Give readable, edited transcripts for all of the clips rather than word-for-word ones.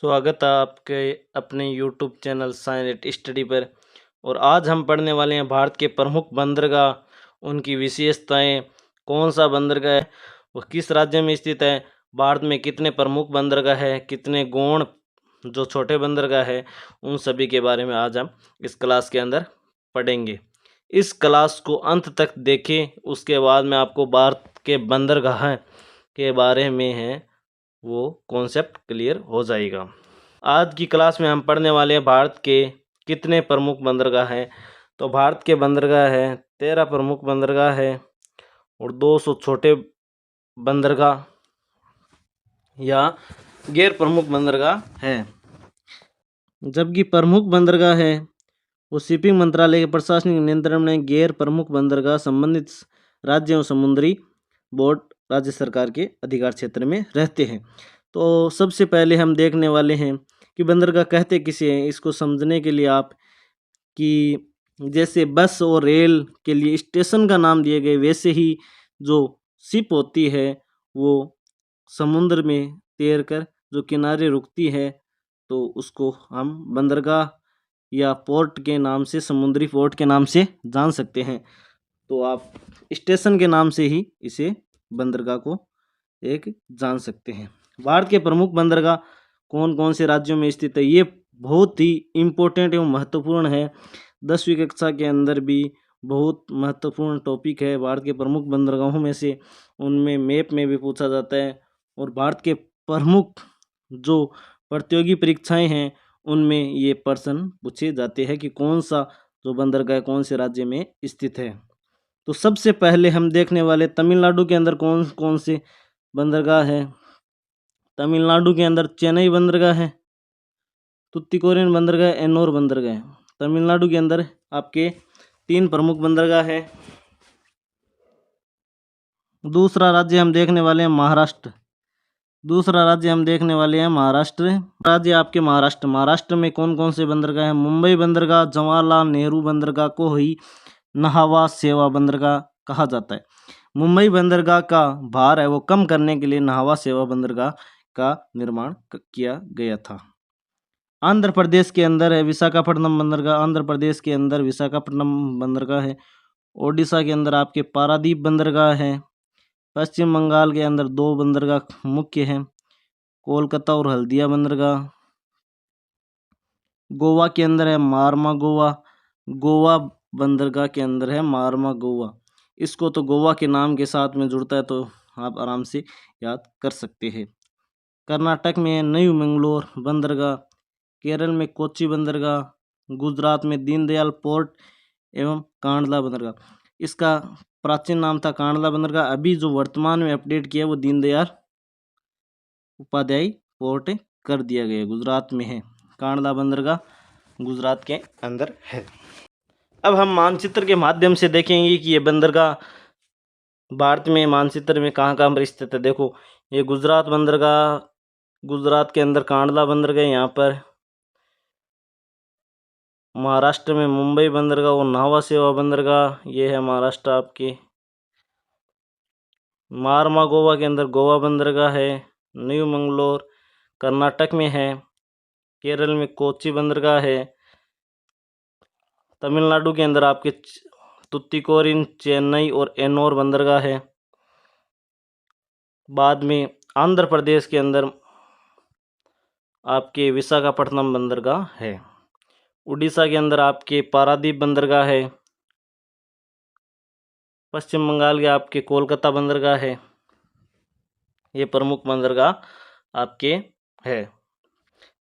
स्वागत है आपके अपने YouTube चैनल साइनेट स्टडी पर। और आज हम पढ़ने वाले हैं भारत के प्रमुख बंदरगाह, उनकी विशेषताएं, कौन सा बंदरगाह है, वो किस राज्य में स्थित है, भारत में कितने प्रमुख बंदरगाह है, कितने गौण जो छोटे बंदरगाह है, उन सभी के बारे में आज हम इस क्लास के अंदर पढ़ेंगे। इस क्लास को अंत तक देखें, उसके बाद में आपको भारत के बंदरगाह के बारे में है वो कॉन्सेप्ट क्लियर हो जाएगा। आज की क्लास में हम पढ़ने वाले हैं भारत के कितने प्रमुख बंदरगाह हैं। तो भारत के बंदरगाह हैं 13 प्रमुख बंदरगाह है और 200 छोटे बंदरगाह या गैर प्रमुख बंदरगाह है। जबकि प्रमुख बंदरगाह है वो शिपिंग मंत्रालय के प्रशासनिक नियंत्रण में गैर प्रमुख बंदरगाह संबंधित राज्य एवं समुद्री बोर्ड राज्य सरकार के अधिकार क्षेत्र में रहते हैं। तो सबसे पहले हम देखने वाले हैं कि बंदरगाह कहते किसे हैं। इसको समझने के लिए आप कि जैसे बस और रेल के लिए स्टेशन का नाम दिए गए, वैसे ही जो शिप होती है वो समुद्र में तैरकर जो किनारे रुकती है तो उसको हम बंदरगाह या पोर्ट के नाम से, समुद्री पोर्ट के नाम से जान सकते हैं। तो आप स्टेशन के नाम से ही इसे बंदरगाह को एक जान सकते हैं। भारत के प्रमुख बंदरगाह कौन कौन से राज्यों में स्थित है, ये बहुत ही इम्पोर्टेंट एवं महत्वपूर्ण है। 10वीं कक्षा के अंदर भी बहुत महत्वपूर्ण टॉपिक है भारत के प्रमुख बंदरगाहों में से। उनमें मैप में भी पूछा जाता है और भारत के प्रमुख जो प्रतियोगी परीक्षाएं हैं उनमें ये प्रश्न पूछे जाते हैं कि कौन सा जो बंदरगाह कौन से राज्य में स्थित है। तो सबसे पहले हम देखने वाले तमिलनाडु के अंदर कौन कौन से बंदरगाह है। तमिलनाडु के अंदर चेन्नई बंदरगाह है, तुतिकोरिन बंदरगाह, एन्नोर बंदरगाह है। तमिलनाडु के अंदर आपके 3 प्रमुख बंदरगाह है। दूसरा राज्य हम देखने वाले हैं महाराष्ट्र। राज्य आपके महाराष्ट्र में कौन कौन से बंदरगाह हैं। मुंबई बंदरगाह, जवाहरलाल नेहरू बंदरगाह को ही नहावा सेवा बंदरगाह कहा जाता है। मुंबई बंदरगाह का भार है वो कम करने के लिए नहावा सेवा बंदरगाह का निर्माण किया गया था। आंध्र प्रदेश के अंदर है विशाखापट्टनम बंदरगाह है। ओडिशा के अंदर आपके पारादीप बंदरगाह है। पश्चिम बंगाल के अंदर 2 बंदरगाह मुख्य हैं, कोलकाता और हल्दिया बंदरगाह। गोवा के अंदर है मारमा गोवा बंदरगाह के अंदर है मारमा गोवा। इसको तो गोवा के नाम के साथ में जुड़ता है तो आप आराम से याद कर सकते हैं। कर्नाटक में है न्यू मंगलोर बंदरगाह, केरल में कोच्चि बंदरगाह, गुजरात में दीनदयाल पोर्ट एवं कांडला बंदरगाह। इसका प्राचीन नाम था कांडला बंदरगाह, अभी जो वर्तमान में अपडेट किया वो दीनदयाल उपाध्याय पोर्ट कर दिया गया, गुजरात में है। कांडला बंदरगाह गुजरात के अंदर है। अब हम मानचित्र के माध्यम से देखेंगे कि ये बंदरगाह भारत में मानचित्र में कहाँ कहाँ पर स्थित है। देखो ये गुजरात बंदरगाह, गुजरात के अंदर कांडला बंदरगाह, यहाँ पर महाराष्ट्र में मुंबई बंदरगाह और नावा सेवा बंदरगाह, ये है महाराष्ट्र आपके। मारमा गोवा के अंदर गोवा बंदरगाह है। न्यू मंगलोर कर्नाटक में है। केरल में कोच्चि बंदरगाह है। तमिलनाडु के अंदर आपके तुतिकोरिन, चेन्नई और एन्नोर बंदरगाह है। बाद में आंध्र प्रदेश के अंदर आपके विशाखापट्टनम बंदरगाह है। उड़ीसा के अंदर आपके पारादीप बंदरगाह है। पश्चिम बंगाल के आपके कोलकाता बंदरगाह है। ये प्रमुख बंदरगाह आपके है।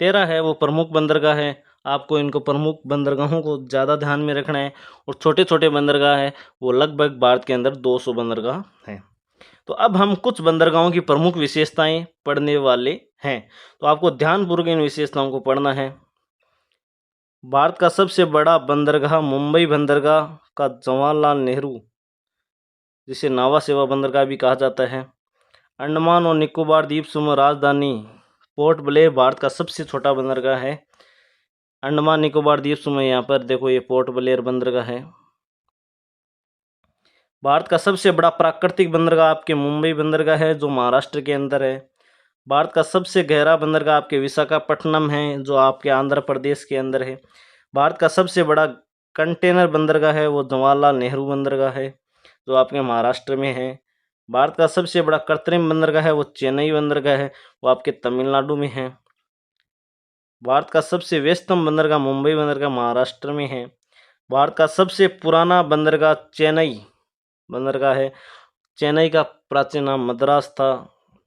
13 है वो प्रमुख बंदरगाह है। आपको इनको प्रमुख बंदरगाहों को ज़्यादा ध्यान में रखना है। और छोटे छोटे बंदरगाह है वो लगभग भारत के अंदर 200 बंदरगाह हैं। तो अब हम कुछ बंदरगाहों की प्रमुख विशेषताएं पढ़ने वाले हैं। तो आपको ध्यानपूर्वक इन विशेषताओं को पढ़ना है। भारत का सबसे बड़ा बंदरगाह मुंबई बंदरगाह का जवाहरलाल नेहरू, जिसे नावा सेवा बंदरगाह भी कहा जाता है। अंडमान और निकोबार द्वीप समूह राजधानी पोर्ट ब्लेयर भारत का सबसे छोटा बंदरगाह है। अंडमान निकोबार द्वीप समूह, यहाँ पर देखो ये पोर्ट ब्लेयर बंदरगाह है। भारत का सबसे बड़ा प्राकृतिक बंदरगाह आपके मुंबई बंदरगाह है जो महाराष्ट्र के अंदर है। भारत का सबसे गहरा बंदरगाह आपके विशाखापट्टनम है, जो आपके आंध्र प्रदेश के अंदर है। भारत का सबसे बड़ा कंटेनर बंदरगाह है वो जवाहरलाल नेहरू बंदरगाह है, जो आपके महाराष्ट्र में है। भारत का सबसे बड़ा कृत्रिम बंदरगाह है वो चेन्नई बंदरगाह है, वो आपके तमिलनाडु में है। भारत का सबसे व्यस्तम बंदरगाह मुंबई बंदरगाह महाराष्ट्र में है। भारत का सबसे पुराना बंदरगाह चेन्नई बंदरगाह है। चेन्नई का प्राचीन नाम मद्रास था।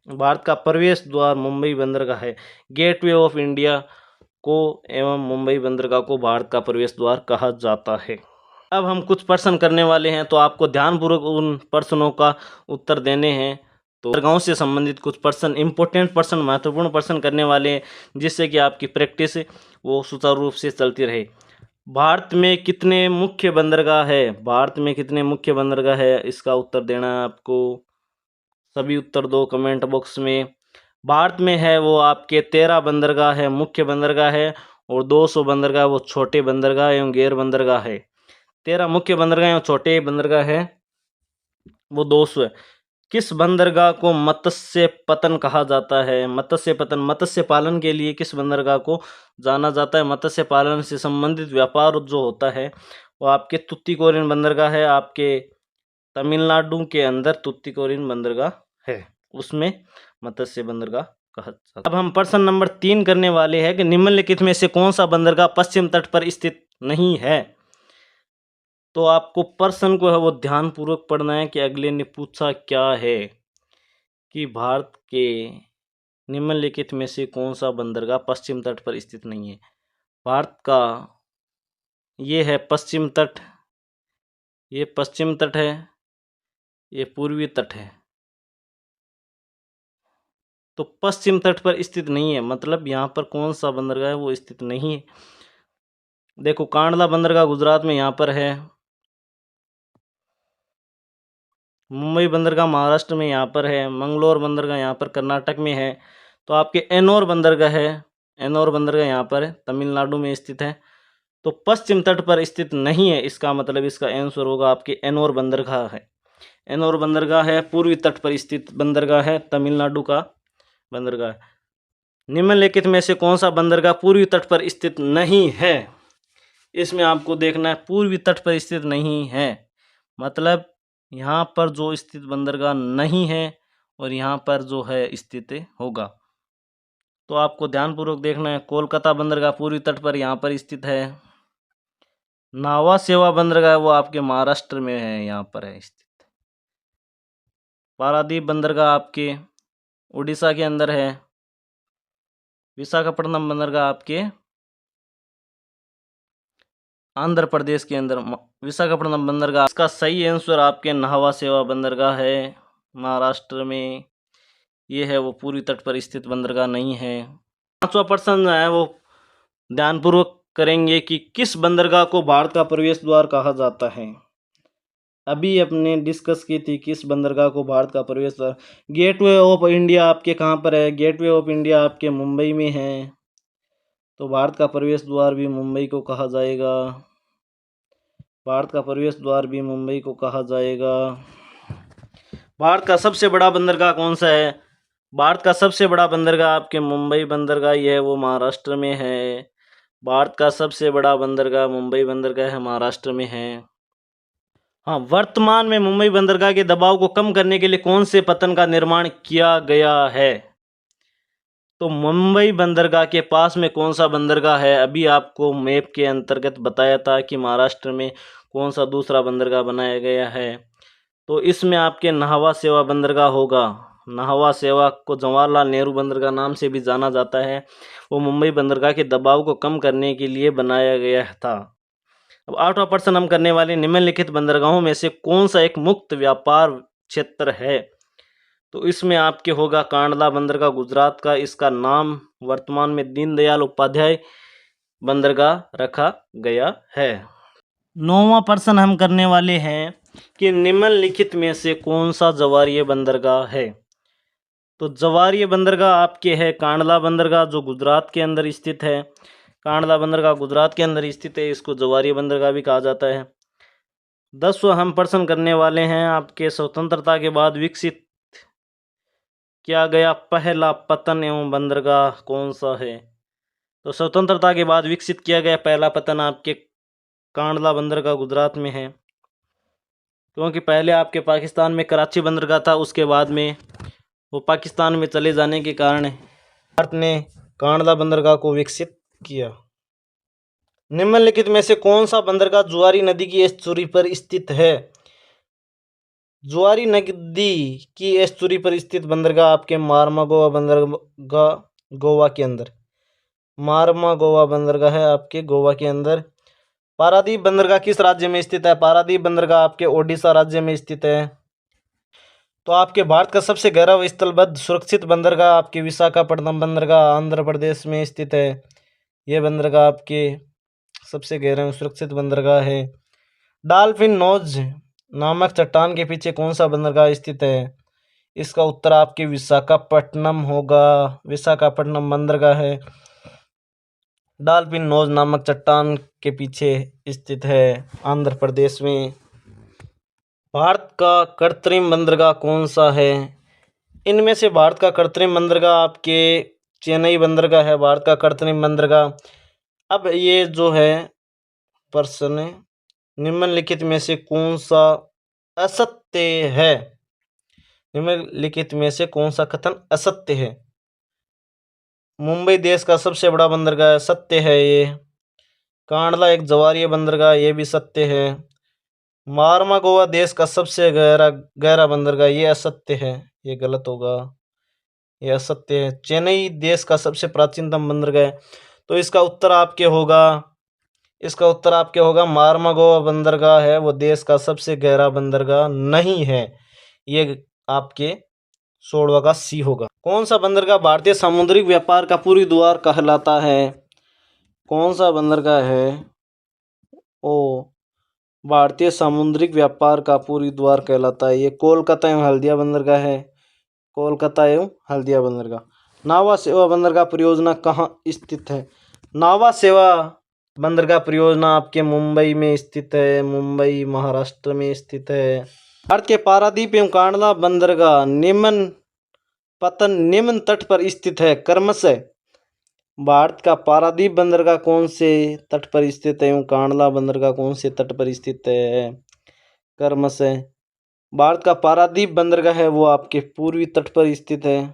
भारत का प्रवेश द्वार मुंबई बंदरगाह है। गेटवे ऑफ इंडिया को एवं मुंबई बंदरगाह को भारत का प्रवेश द्वार कहा जाता है। अब हम कुछ प्रश्न करने वाले हैं, तो आपको ध्यानपूर्वक उन प्रश्नों का उत्तर देने हैं। तो बंदरगाहों से संबंधित कुछ प्रश्न, इंपॉर्टेंट प्रश्न, महत्वपूर्ण प्रश्न करने वाले हैं, जिससे कि आपकी प्रैक्टिस वो सुचारू रूप से चलती रहे। भारत में कितने मुख्य बंदरगाह है? भारत में कितने मुख्य बंदरगाह है, इसका उत्तर देना है आपको। सभी उत्तर दो कमेंट बॉक्स में। भारत में है वो आपके 13 बंदरगाह है, मुख्य बंदरगाह है, और 200 बंदरगाह वो छोटे बंदरगाह एवं गैर बंदरगाह है। 13 मुख्य बंदरगाह और छोटे बंदरगाह है वो 200 है। किस बंदरगाह को मत्स्य पतन कहा जाता है? मत्स्य पतन, मत्स्य पालन के लिए किस बंदरगाह को जाना जाता है? मत्स्य पालन से संबंधित व्यापार जो होता है वो आपके तुतीकोरिन बंदरगाह है, आपके तमिलनाडु के अंदर तुतीकोरिन बंदरगाह है, उसमें मत्स्य बंदरगाह कहा जाता है। अब हम प्रश्न नंबर 3 करने वाले हैं कि निम्नलिखित में से कौन सा बंदरगाह पश्चिम तट पर स्थित नहीं है? तो आपको प्रश्न को है वो ध्यानपूर्वक पढ़ना है कि अगले ने पूछा क्या है कि भारत के निम्नलिखित में से कौन सा बंदरगाह पश्चिम तट पर स्थित नहीं है। भारत का ये है पश्चिम तट, ये पश्चिम तट है, ये पूर्वी तट है। तो पश्चिम तट पर स्थित नहीं है, मतलब यहाँ पर कौन सा बंदरगाह है वो स्थित नहीं है। देखो, कांडला बंदरगाह गुजरात में यहाँ पर है, मुंबई बंदरगाह महाराष्ट्र में यहाँ पर है, मंगलोर बंदरगाह यहाँ पर कर्नाटक में है। तो आपके एनोर बंदरगाह है, एनोर बंदरगाह यहाँ पर तमिलनाडु में स्थित है। तो पश्चिम तट पर स्थित नहीं है, इसका मतलब इसका आंसर होगा आपके एनोर बंदरगाह है। एनोर बंदरगाह है, पूर्वी तट पर स्थित बंदरगाह है, तमिलनाडु का बंदरगाह। निम्नलिखित में से कौन सा बंदरगाह पूर्वी तट पर स्थित नहीं है? इसमें आपको देखना है पूर्वी तट पर स्थित नहीं है, मतलब यहाँ पर जो स्थित बंदरगाह नहीं है और यहाँ पर जो है स्थित होगा। तो आपको ध्यानपूर्वक देखना है। कोलकाता बंदरगाह पूर्वी तट पर यहाँ पर स्थित है। नावा सेवा बंदरगाह वो आपके महाराष्ट्र में है, यहाँ पर है स्थित। पारादीप बंदरगाह आपके उड़ीसा के अंदर है। विशाखापट्टनम बंदरगाह आपके आंध्र प्रदेश के अंदर। विशाखापट्टनम बंदरगाह, इसका सही आंसर आपके नावा सेवा बंदरगाह है, महाराष्ट्र में ये है, वो पूर्वी तट पर स्थित बंदरगाह नहीं है। 5वां प्रश्न है वो ध्यानपूर्वक करेंगे कि किस बंदरगाह को भारत का प्रवेश द्वार कहा जाता है। अभी अपने डिस्कस की थी किस बंदरगाह को भारत का प्रवेश द्वार। गेटवे ऑफ इंडिया आपके कहाँ पर है? गेटवे ऑफ इंडिया आपके मुंबई में है, तो भारत का प्रवेश द्वार भी मुंबई को कहा जाएगा। भारत का प्रवेश द्वार भी मुंबई को कहा जाएगा। भारत का सबसे बड़ा बंदरगाह कौन सा है? भारत का सबसे बड़ा बंदरगाह आपके मुंबई बंदरगाह ही है, वो महाराष्ट्र में है। भारत का सबसे बड़ा बंदरगाह मुंबई बंदरगाह है, महाराष्ट्र में है। हाँ, वर्तमान में मुंबई बंदरगाह के दबाव को कम करने के लिए कौन से पतन का निर्माण किया गया है? तो मुंबई बंदरगाह के पास में कौन सा बंदरगाह है? अभी आपको मैप के अंतर्गत बताया था कि महाराष्ट्र में कौन सा दूसरा बंदरगाह बनाया गया है। तो इसमें आपके नाहवा सेवा बंदरगाह होगा। नाहवा सेवा को जवाहरलाल नेहरू बंदरगाह नाम से भी जाना जाता है। वो मुंबई बंदरगाह के दबाव को कम करने के लिए बनाया गया था। अब 8वां प्रश्न हम करने वाले, निम्नलिखित बंदरगाहों में से कौन सा एक मुक्त व्यापार क्षेत्र है? तो इसमें आपके होगा कांडला बंदरगाह गुजरात का, इसका नाम वर्तमान में दीनदयाल उपाध्याय बंदरगाह रखा गया है। 9वां प्रश्न हम करने वाले हैं कि निम्नलिखित में से कौन सा जवारीय बंदरगाह है? तो जवारीय बंदरगाह आपके है कांडला बंदरगाह, जो गुजरात के अंदर स्थित है। कांडला बंदरगाह गुजरात के अंदर स्थित है, इसको जवारीय बंदरगाह भी कहा जाता है। 10वां हम प्रश्न करने वाले हैं आपके स्वतंत्रता के बाद विकसित किया गया पहला पतन एवं बंदरगाह कौन सा है? तो स्वतंत्रता के बाद विकसित किया गया पहला पतन आपके कांडला बंदरगाह गुजरात में है, क्योंकि पहले आपके पाकिस्तान में कराची बंदरगाह था, उसके बाद में वो पाकिस्तान में चले जाने के कारण भारत ने कांडला बंदरगाह को विकसित किया। निम्नलिखित में से कौन सा बंदरगाह जुआरी नदी की एस्चुरी पर स्थित है? जुआरी नदी की एस्चुरी पर स्थित बंदरगाह आपके मारमागोवा बंदरगाह गोवा के अंदर, मारमागोवा बंदरगाह है आपके गोवा के अंदर। पारादीप बंदरगाह किस राज्य में स्थित है? पारादीप बंदरगाह आपके ओडिशा राज्य में स्थित है। तो आपके भारत का सबसे गहरा व स्थलबद्ध सुरक्षित बंदरगाह आपके विशाखापट्टनम बंदरगाह आंध्र प्रदेश में स्थित है। यह बंदरगाह आपके सबसे गहरा सुरक्षित बंदरगाह है। डॉल्फिन नोज नामक चट्टान के पीछे कौन सा बंदरगाह स्थित है? इसका उत्तर आपके विशाखापट्टनम होगा। विशाखापट्टनम बंदरगाह है, डॉल्फिन नोज नामक चट्टान के पीछे स्थित है, आंध्र प्रदेश में। भारत का कृत्रिम बंदरगाह कौन सा है? इनमें से भारत का कृत्रिम बंदरगाह आपके चेन्नई बंदरगाह है, भारत का कृत्रिम बंदरगाह। अब ये जो है प्रश्न, निम्नलिखित में से कौन सा असत्य है? निम्नलिखित में से कौन सा कथन असत्य है? मुंबई देश का सबसे बड़ा बंदरगाह, सत्य है ये। कांडला एक जवारीय बंदरगाह, ये भी सत्य है। मारमागोवा देश का सबसे गहरा बंदरगाह, ये असत्य है, ये गलत होगा, ये असत्य है। चेन्नई देश का सबसे प्राचीनतम बंदरगाह है, तो इसका उत्तर आपके होगा मारमागोवा बंदरगाह है वो देश का सबसे गहरा बंदरगाह नहीं है, ये आपके 16वां का सी होगा। कौन सा बंदरगाह भारतीय सामुद्रिक व्यापार का पूरी द्वार कहलाता है? कौन सा बंदरगाह है ओ भारतीय सामुद्रिक व्यापार का पूरी द्वार कहलाता है? ये कोलकाता एवं हल्दिया बंदरगाह है, कोलकाता एवं हल्दिया बंदरगाह। नावा सेवा बंदरगाह परियोजना कहाँ स्थित है? नावा सेवा बंदरगाह परियोजना आपके मुंबई में स्थित है, मुंबई महाराष्ट्र में स्थित है। भारत के पारादीप एवं कांडला बंदरगाह निम्न तट पर स्थित है क्रमशः। भारत का पारादीप बंदरगाह कौन से तट पर स्थित है एवं कांडला बंदरगाह कौन से तट पर स्थित है? क्रमशः भारत का पारादीप बंदरगाह है वो आपके पूर्वी तट पर स्थित है,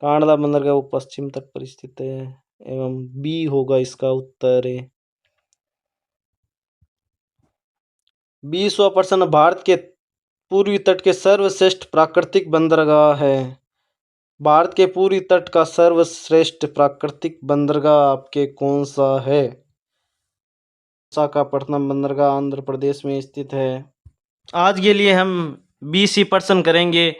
कांडला बंदरगाह वो पश्चिम तट पर स्थित है, एवं बी होगा इसका उत्तर। 20वां प्रश्न, भारत के पूर्वी तट के सर्वश्रेष्ठ प्राकृतिक बंदरगाह है। भारत के पूर्वी तट का सर्वश्रेष्ठ प्राकृतिक बंदरगाह आपके कौन सा है? विशाखापट्टनम बंदरगाह आंध्र प्रदेश में स्थित है। आज के लिए हम 20 प्रश्न करेंगे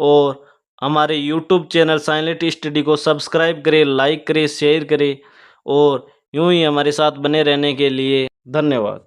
और हमारे YouTube चैनल साइलेंट स्टडी को सब्सक्राइब करें, लाइक करें, शेयर करें और यूं ही हमारे साथ बने रहने के लिए धन्यवाद।